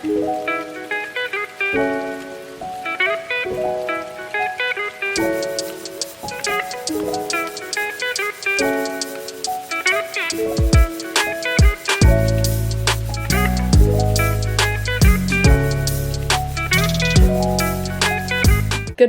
Good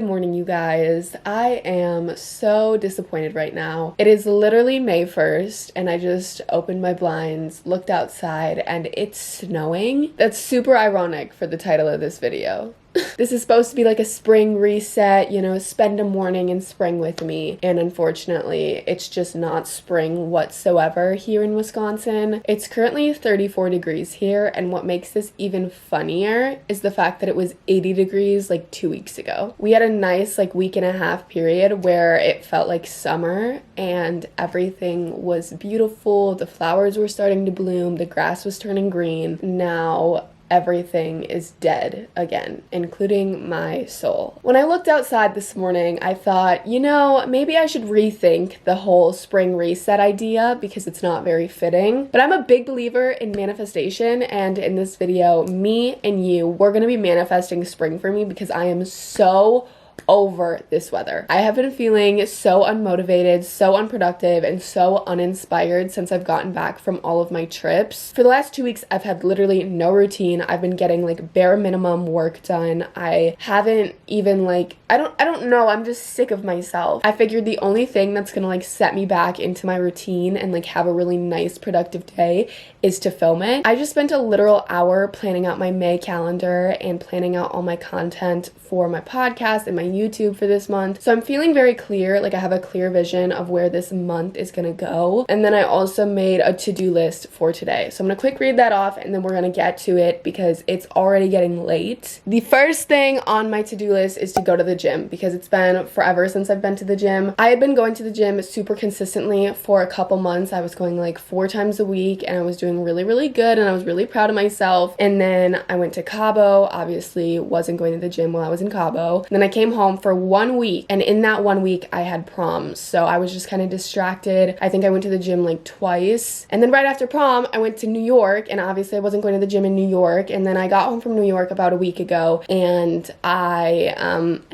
morning, you guys. I am so disappointed right now. It is literally May 1st, and I just opened my blinds, looked outside, and it's snowing. That's super ironic for the title of this video. This is supposed to be like a spring reset, you know, spend a morning in spring with me. And unfortunately, it's just not spring whatsoever here in Wisconsin. It's currently 34 degrees here, and what makes this even funnier is the fact that it was 80 degrees like 2 weeks ago. We had a nice like week and a half period where it felt like summer and everything was beautiful. The flowers were starting to bloom, the grass was turning green. Now everything is dead again, including my soul. When I looked outside this morning, I thought, you know, maybe I should rethink the whole spring reset idea because it's not very fitting. But I'm a big believer in manifestation, and in this video, me and you, we're gonna be manifesting spring for me because I am so over this weather. I have been feeling so unmotivated, so unproductive, and so uninspired since I've gotten back from all of my trips. For the last 2 weeks, I've had literally no routine. I've been getting like bare minimum work done. I haven't even like, I don't know, I'm just sick of myself. I figured the only thing that's gonna like set me back into my routine and like have a really nice productive day is to film it. I just spent a literal hour planning out my May calendar and planning out all my content for my podcast and my YouTube for this month. So I'm feeling very clear, like I have a clear vision of where this month is gonna go. And then I also made a to-do list for today. So I'm gonna quick read that off and then we're gonna get to it because it's already getting late. The first thing on my to-do list is to go to the gym because it's been forever since I've been to the gym. I had been going to the gym super consistently for a couple months. I was going like 4 times a week and I was doing really, really good and I was really proud of myself. And then I went to Cabo, obviously wasn't going to the gym while I was in Cabo. And then I came home for 1 week, and in that 1 week I had prom, so I was just kind of distracted. I think I went to the gym like twice, and then right after prom I went to New York, and obviously I wasn't going to the gym in New York. And then I got home from New York about a week ago and I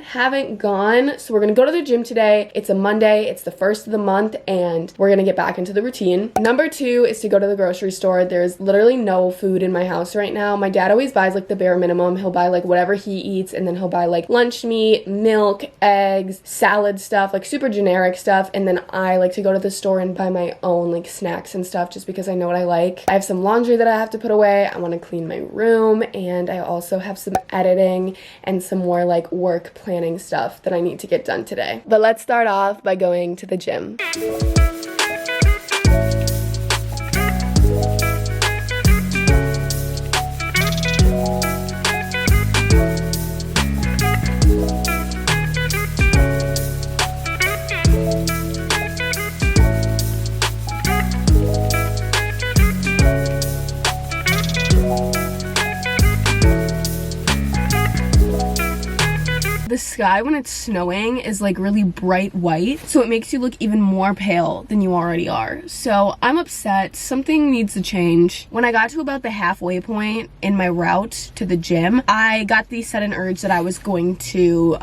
haven't gone, so we're gonna go to the gym today. It's a Monday, it's the first of the month, and we're gonna get back into the routine. Number 2 is to go to the grocery store. There's literally no food in my house right now. My dad always buys like the bare minimum. He'll buy like whatever he eats, and then he'll buy like lunch meat, milk, eggs, salad stuff, like super generic stuff. And then I like to go to the store and buy my own like snacks and stuff just because I know what I like. I have some laundry that I have to put away. I want to clean my room, and I also have some editing and some more like work planning stuff that I need to get done today. But let's start off by going to the gym. The sky when it's snowing is like really bright white, so it makes you look even more pale than you already are. So I'm upset. Something needs to change. When I got to about the halfway point in my route to the gym, I got the sudden urge that I was going to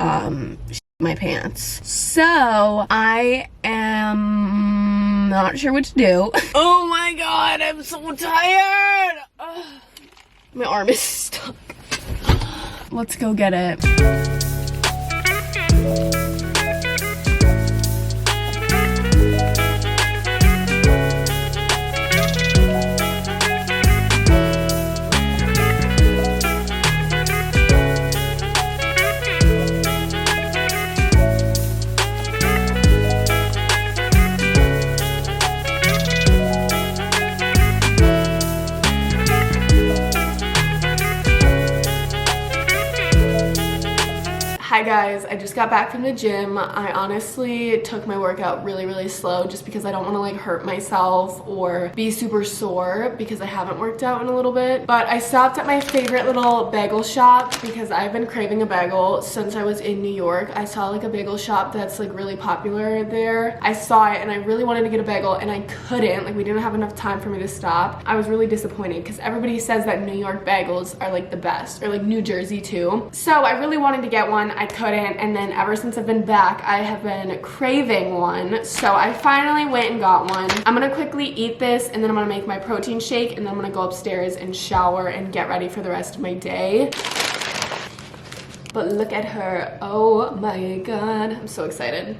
my pants. So I am not sure what to do. Oh my god, I'm so tired. Ugh. My arm is stuck. Let's go get it. Hi guys, I just got back from the gym. I honestly took my workout really slow just because I don't want to like hurt myself or be super sore because I haven't worked out in a little bit. But I stopped at my favorite little bagel shop because I've been craving a bagel since I was in New York. I saw like a bagel shop that's like really popular there. I saw it and I really wanted to get a bagel and I couldn't. Like we didn't have enough time for me to stop. I was really disappointed because everybody says that New York bagels are like the best, or like New Jersey too. So I really wanted to get one. I couldn't, and then ever since I've been back I have been craving one, so I finally went and got one. I'm gonna quickly eat this and then I'm gonna make my protein shake and then I'm gonna go upstairs and shower and get ready for the rest of my day. But look at her. Oh my god, I'm so excited.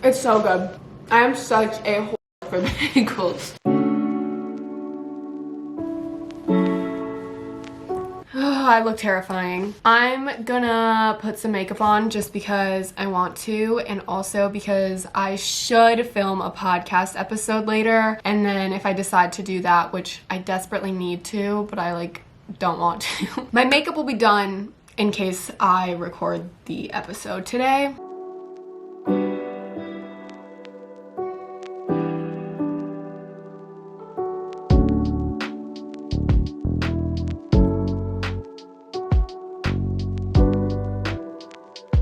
It's so good. I am such a whore for bagels. I look terrifying. I'm gonna put some makeup on just because I want to, and also because I should film a podcast episode later, and then if I decide to do that, which I desperately need to, but I like don't want to, my makeup will be done in case I record the episode today.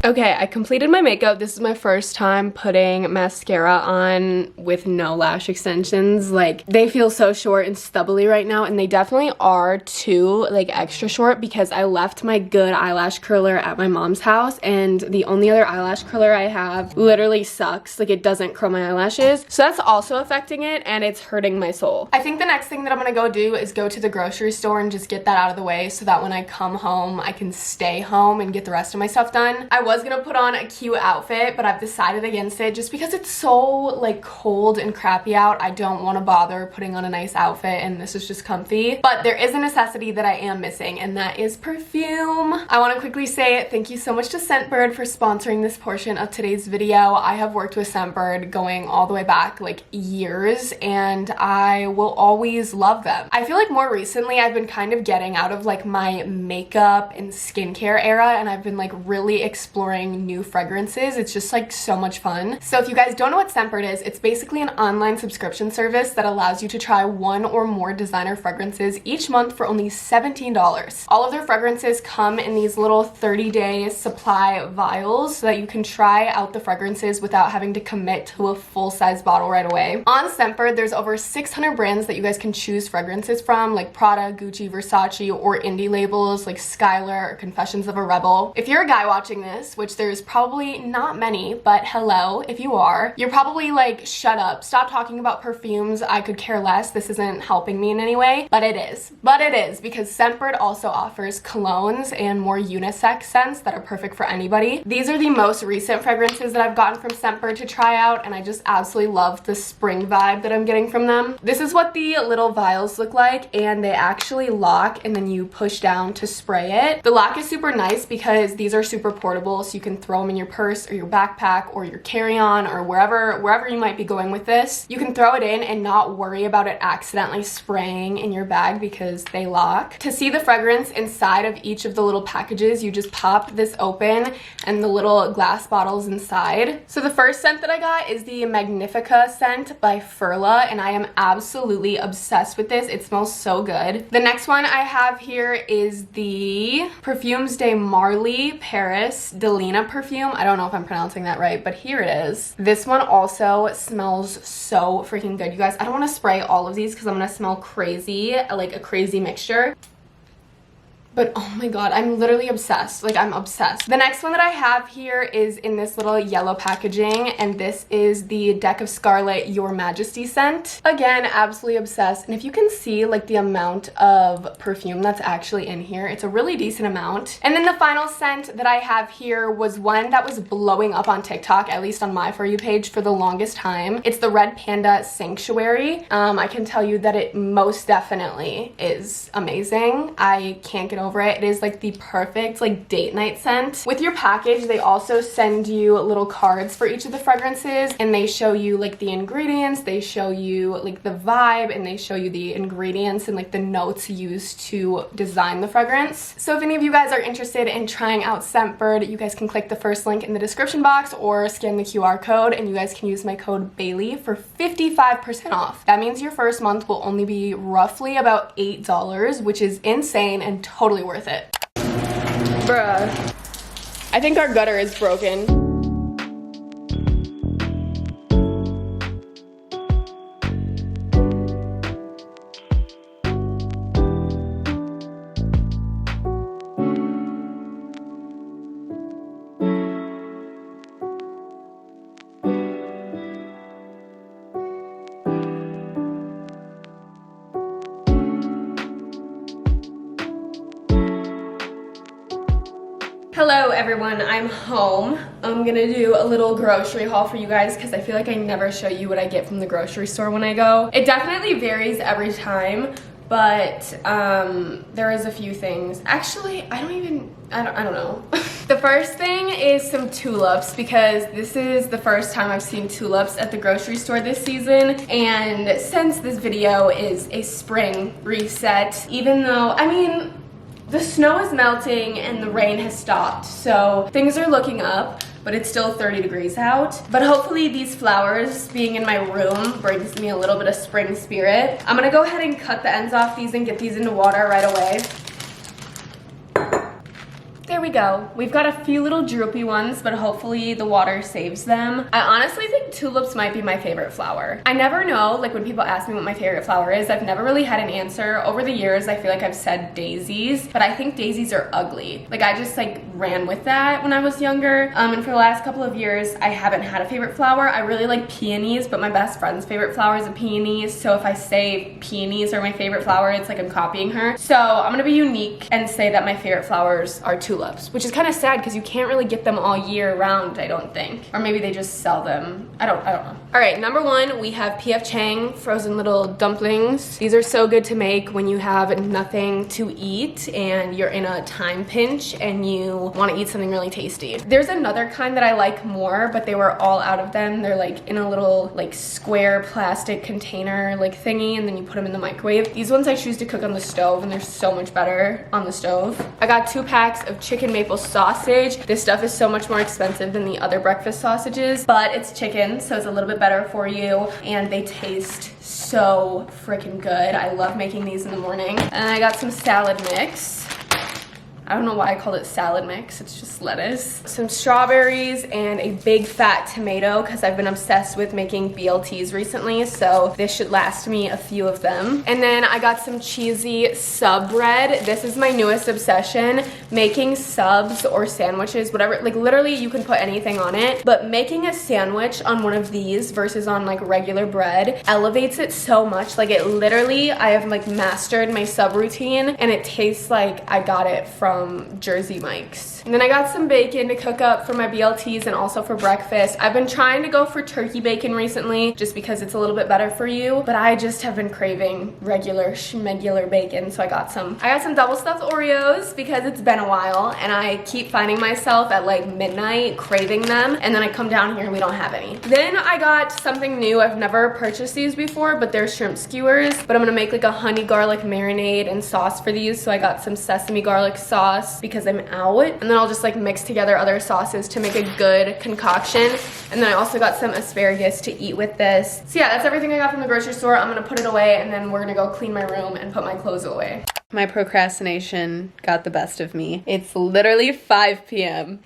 Okay, I completed my makeup. This is my first time putting mascara on with no lash extensions. Like, they feel so short and stubbly right now, and they definitely are too, like, extra short because I left my good eyelash curler at my mom's house, and the only other eyelash curler I have literally sucks. Like, it doesn't curl my eyelashes. So that's also affecting it, and it's hurting my soul. I think the next thing that I'm gonna go do is go to the grocery store and just get that out of the way so that when I come home, I can stay home and get the rest of my stuff done. I was gonna put on a cute outfit, but I've decided against it just because it's so like cold and crappy out. I don't want to bother putting on a nice outfit, and this is just comfy. But there is a necessity that I am missing, and that is perfume. I want to quickly say thank you so much to Scentbird for sponsoring this portion of today's video. I have worked with Scentbird going all the way back like years, and I will always love them. I feel like more recently I've been kind of getting out of like my makeup and skincare era, and I've been like really exploring new fragrances. It's just like so much fun. So if you guys don't know what Scentbird is, it's basically an online subscription service that allows you to try one or more designer fragrances each month for only $17. All of their fragrances come in these little 30-day supply vials so that you can try out the fragrances without having to commit to a full-size bottle right away. On Scentbird, there's over 600 brands that you guys can choose fragrances from, like Prada, Gucci, Versace, or indie labels like Skylar or Confessions of a Rebel. If you're a guy watching this, which there's probably not many, but hello, if you are, you're probably like, shut up, stop talking about perfumes, I could care less, this isn't helping me in any way. But it is because Scentbird also offers colognes and more unisex scents that are perfect for anybody. These are the most recent fragrances that I've gotten from Scentbird to try out, and I just absolutely love the spring vibe that I'm getting from them. This is what the little vials look like, and they actually lock and then you push down to spray it. The lock is super nice because these are super portable, so you can throw them in your purse or your backpack or your carry-on or wherever you might be going with this. You can throw it in and not worry about it accidentally spraying in your bag because they lock. To see the fragrance inside of each of the little packages, you just pop this open and the little glass bottles inside. So the first scent that I got is the Magnifica scent by Furla, and I am absolutely obsessed with this. It smells so good. The next one I have here is the Perfumes de Marly Paris Delina perfume. I don't know if I'm pronouncing that right, but here it is. This one also smells so freaking good, you guys. I don't want to spray all of these because I'm gonna smell crazy, like a crazy mixture. But oh my god, I'm literally obsessed. Like, I'm obsessed. The next one that I have here is in this little yellow packaging, and this is the Deck of Scarlet Your Majesty scent. Again, absolutely obsessed. And if you can see like the amount of perfume that's actually in here, it's a really decent amount. And then the final scent that I have here was one that was blowing up on TikTok, at least on my For You page, for the longest time. It's the Red Panda Sanctuary. I can tell you that it most definitely is amazing. I can't get over it. It is like the perfect like date night scent. With your package, they also send you little cards for each of the fragrances, and they show you like the ingredients, they show you like the vibe, and they show you the ingredients and like the notes used to design the fragrance. So if any of you guys are interested in trying out Scentbird, you guys can click the first link in the description box or scan the QR code, and you guys can use my code Bailey for 55% off. That means your first month will only be roughly about $8, which is insane and totally worth it. Bruh. I think our gutter is broken. Hello everyone, I'm home. I'm gonna do a little grocery haul for you guys because I feel like I never show you what I get from the grocery store when I go. It definitely varies every time, but there is a few things. Actually, I don't know. The first thing is some tulips, because this is the first time I've seen tulips at the grocery store this season, and since this video is a spring reset, even though, I mean, the snow is melting and the rain has stopped, so things are looking up, but it's still 30 degrees out. But hopefully these flowers being in my room brings me a little bit of spring spirit. I'm gonna go ahead and cut the ends off these and get these into water right away. There we go. We've got a few little droopy ones, but hopefully the water saves them. I honestly think tulips might be my favorite flower. I never know, like when people ask me what my favorite flower is, I've never really had an answer. Over the years, I feel like I've said daisies, but I think daisies are ugly. Like I just like ran with that when I was younger. And for the last couple of years, I haven't had a favorite flower. I really like peonies, but my best friend's favorite flower is a peony. So if I say peonies are my favorite flower, it's like I'm copying her. So I'm gonna be unique and say that my favorite flowers are tulips, which is kind of sad because you can't really get them all year round, I don't think. Or maybe they just sell them. I don't know. All right, number one, we have P.F. Chang frozen little dumplings. These are so good to make when you have nothing to eat and you're in a time pinch and you want to eat something really tasty. There's another kind that I like more, but they were all out of them. They're like in a little like square plastic container like thingy, and then you put them in the microwave. These ones I choose to cook on the stove, and they're so much better on the stove. I got 2 packs of chicken maple sausage. This stuff is so much more expensive than the other breakfast sausages, but it's chicken, so it's a little bit better for you, and they taste so freaking good. I love making these in the morning. And I got some salad mix. I don't know why I called it salad mix, it's just lettuce. Some strawberries and a big fat tomato because I've been obsessed with making BLTs recently, so this should last me a few of them. And then I got some cheesy sub bread. This is my newest obsession, making subs or sandwiches, whatever, like literally you can put anything on it, but making a sandwich on one of these versus on like regular bread elevates it so much. Like it literally, I have like mastered my sub routine, and it tastes like I got it from Jersey Mike's. And then I got some bacon to cook up for my BLTs and also for breakfast. I've been trying to go for turkey bacon recently just because it's a little bit better for you, but I just have been craving regular schmegular bacon, so I got some double stuffed Oreos because it's been a while and I keep finding myself at like midnight craving them, and then I come down here and we don't have any. Then I got something new. I've never purchased these before, but they're shrimp skewers, but I'm gonna make like a honey garlic marinade and sauce for these. So I got some sesame garlic sauce because I'm out, and then I'll just like mix together other sauces to make a good concoction. And then I also got some asparagus to eat with this. So yeah, that's everything I got from the grocery store. I'm gonna put it away, and then we're gonna go clean my room and put my clothes away. My procrastination got the best of me. It's literally 5 p.m.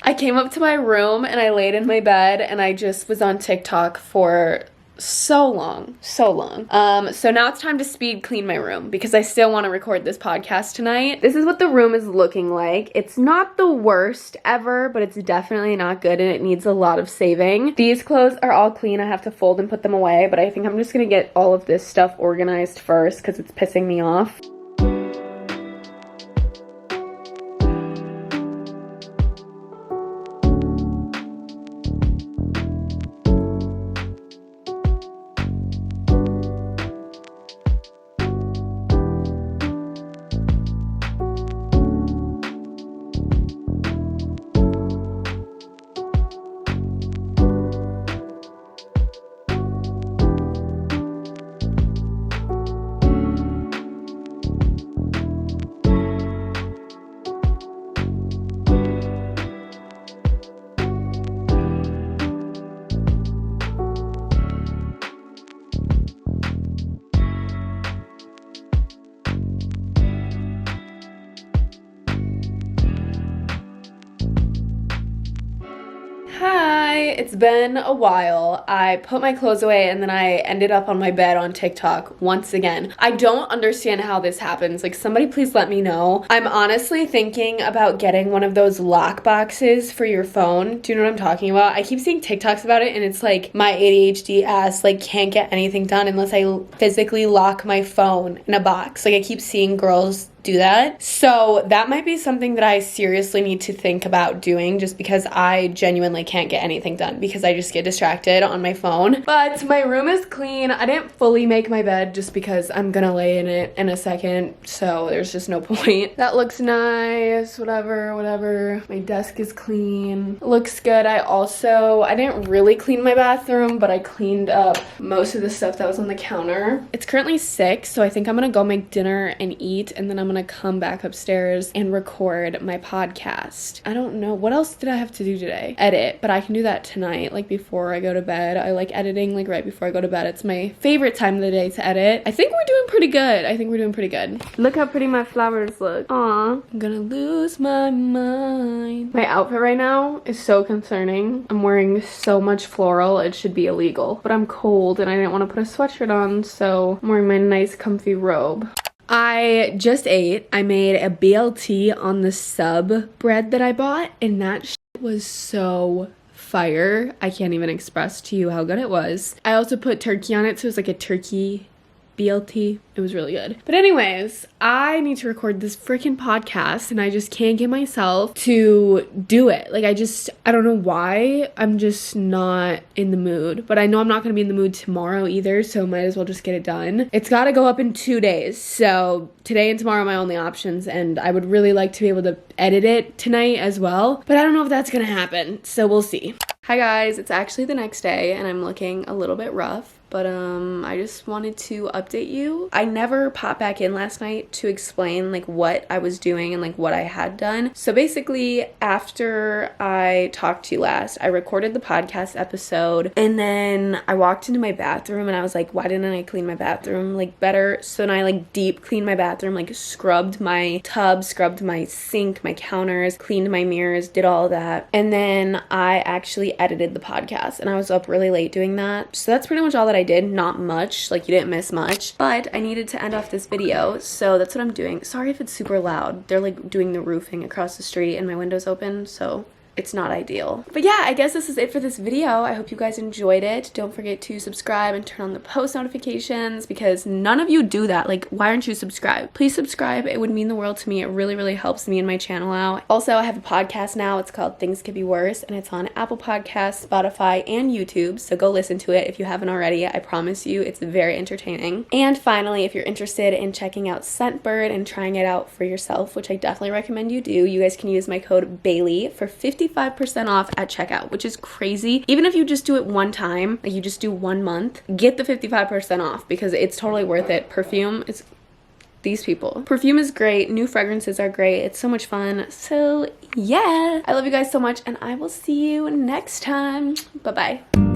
I came up to my room and I laid in my bed and I just was on TikTok for so long. So now it's time to speed clean my room because I still want to record this podcast tonight. This is what the room is looking like. It's not the worst ever, but it's definitely not good and it needs a lot of saving. These clothes are all clean. I have to fold and put them away, but I think I'm just gonna get all of this stuff organized first because it's pissing me off. It's been a while. I put my clothes away and then I ended up on my bed on TikTok once again. I don't understand how this happens. Like, somebody please let me know. I'm honestly thinking about getting one of those lock boxes for your phone. Do you know what I'm talking about? I keep seeing TikToks about it and it's like my ADHD ass like can't get anything done unless I physically lock my phone in a box. Like, I keep seeing girls do that. So that might be something that I seriously need to think about doing, just because I genuinely can't get anything done because I just get distracted on my phone. But my room is clean. I didn't fully make my bed just because I'm gonna lay in it in a second, so there's just no point. That looks nice, whatever. My desk is clean. It looks good. I didn't really clean my bathroom, but I cleaned up most of the stuff that was on the counter. It's currently 6, so I think I'm gonna go make dinner and eat, and then I'm gonna come back upstairs and record my podcast. I don't know, what else did I have to do today? Edit, but I can do that tonight, like before I go to bed. I like editing like right before I go to bed. It's my favorite time of the day to edit. I think we're doing pretty good. Look how pretty my flowers look. Aw, I'm gonna lose my mind. My outfit right now is so concerning. I'm wearing so much floral, it should be illegal, but I'm cold and I didn't want to put a sweatshirt on, so I'm wearing my nice comfy robe. I just ate. I made a BLT on the sub bread that I bought, and that shit was so fire. I can't even express to you how good it was. I also put turkey on it, so it was like a turkey BLT. It was really good. But anyways, I need to record this freaking podcast and I just can't get myself to do it. Like, I don't know why. I'm just not in the mood. But I know I'm not going to be in the mood tomorrow either, so might as well just get it done. It's got to go up in 2 days. So today and tomorrow are my only options, and I would really like to be able to edit it tonight as well. But I don't know if that's going to happen, so we'll see. Hi guys, it's actually the next day and I'm looking a little bit rough. But I just wanted to update you. I never popped back in last night to explain like what I was doing and like what I had done. So basically, after I talked to you last, I recorded the podcast episode and then I walked into my bathroom and I was like, why didn't I clean my bathroom like better? So then I like deep cleaned my bathroom, like scrubbed my tub, scrubbed my sink, my counters, cleaned my mirrors, did all that. And then I actually edited the podcast and I was up really late doing that. So that's pretty much all that I did. Not much, like you didn't miss much, but I needed to end off this video, so that's what I'm doing. Sorry if it's super loud. They're like doing the roofing across the street and my window's open, so it's not ideal. But yeah, I guess this is it for this video. I hope you guys enjoyed it. Don't forget to subscribe and turn on the post notifications because none of you do that. Like, why aren't you subscribed? Please subscribe. It would mean the world to me. It really helps me and my channel out. Also, I have a podcast now. It's called Things Could Be Worse, and it's on Apple Podcasts, Spotify, and YouTube, so go listen to it if you haven't already. I promise you, it's very entertaining. And finally, if you're interested in checking out Scentbird and trying it out for yourself, which I definitely recommend you do, you guys can use my code Bailey for 55% off at checkout, which is crazy. Even if you just do it one time, like you just do 1 month, get the 55% off because it's totally worth it. Perfume is these people. Perfume is great. New fragrances are great. It's so much fun. So yeah, I love you guys so much and I will see you next time. Bye-bye.